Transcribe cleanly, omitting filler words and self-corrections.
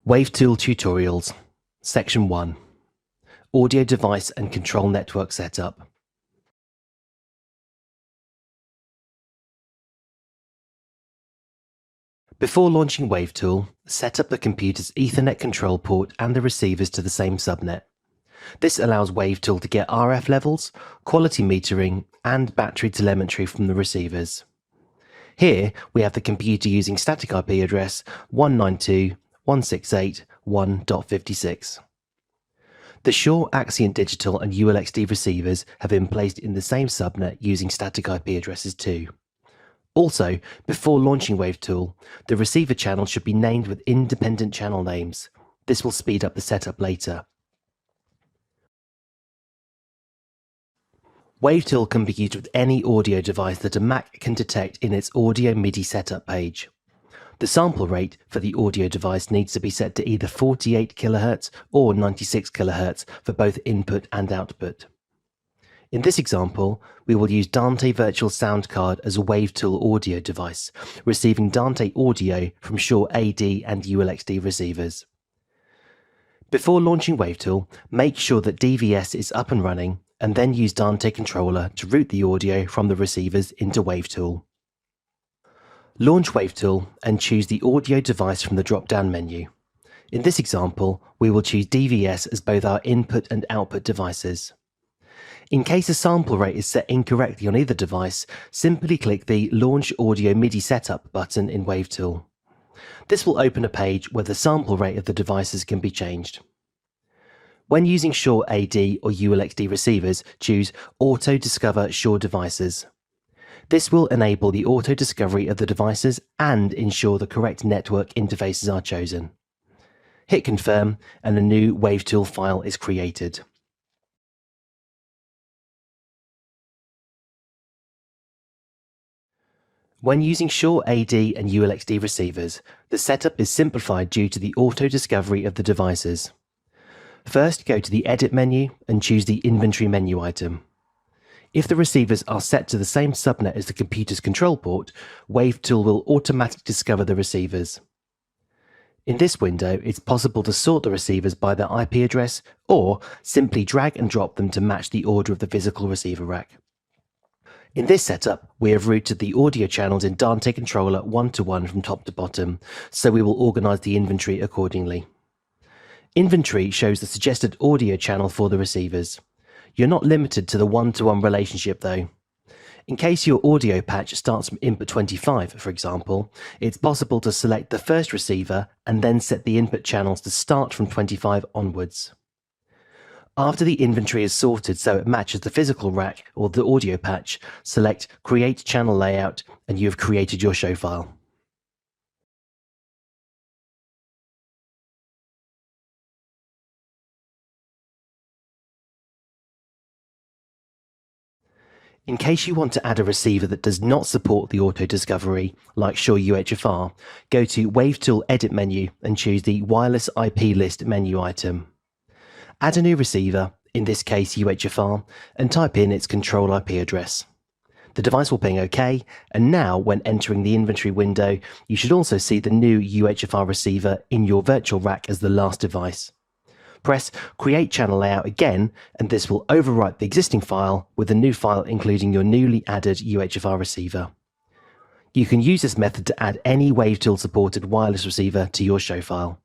Wavetool Tutorials, Section 1, Audio Device and Control Network Setup. Before launching Wavetool, set up the computer's Ethernet control port and the receivers to the same subnet. This allows Wavetool to get RF levels, quality metering, and battery telemetry from the receivers. Here, we have the computer using static IP address 192.168.1.56. The Shure Axient Digital and ULXD receivers have been placed in the same subnet using static IP addresses too. Also, before launching Wavetool, the receiver channel should be named with independent channel names. This will speed up the setup later. Wavetool can be used with any audio device that a Mac can detect in its audio MIDI setup page. The sample rate for the audio device needs to be set to either 48 kHz or 96 kHz for both input and output. In this example, we will use Dante Virtual Sound Card as a Wavetool audio device, receiving Dante audio from Shure AD and ULXD receivers. Before launching Wavetool, make sure that DVS is up and running, and then use Dante Controller to route the audio from the receivers into Wavetool. Launch Wavetool and choose the audio device from the drop-down menu. In this example, we will choose DVS as both our input and output devices. In case a sample rate is set incorrectly on either device, simply click the Launch Audio MIDI Setup button in Wavetool. This will open a page where the sample rate of the devices can be changed. When using Shure AD or ULXD receivers, choose Auto Discover Shure Devices. This will enable the auto discovery of the devices and ensure the correct network interfaces are chosen. Hit Confirm and a new Wavetool file is created. When using Shure AD and ULXD receivers, the setup is simplified due to the auto discovery of the devices. First, go to the Edit menu and choose the Inventory menu item. If the receivers are set to the same subnet as the computer's control port, Wavetool will automatically discover the receivers. In this window, it's possible to sort the receivers by their IP address or simply drag and drop them to match the order of the physical receiver rack. In this setup, we have routed the audio channels in Dante Controller one-to-one from top to bottom, so we will organize the inventory accordingly. Inventory shows the suggested audio channel for the receivers. You're not limited to the one-to-one relationship though. In case your audio patch starts from input 25, for example, it's possible to select the first receiver and then set the input channels to start from 25 onwards. After the inventory is sorted so it matches the physical rack or the audio patch, select Create Channel Layout and you have created your show file. In case you want to add a receiver that does not support the auto discovery, like Shure UHFR, go to Wavetool Edit menu and choose the Wireless IP List menu item. Add a new receiver, in this case UHFR, and type in its control IP address. The device will ping OK, and now when entering the inventory window, you should also see the new UHFR receiver in your virtual rack as the last device. Press Create Channel Layout again, and this will overwrite the existing file with a new file including your newly added UHFR receiver. You can use this method to add any Wavetool supported wireless receiver to your show file.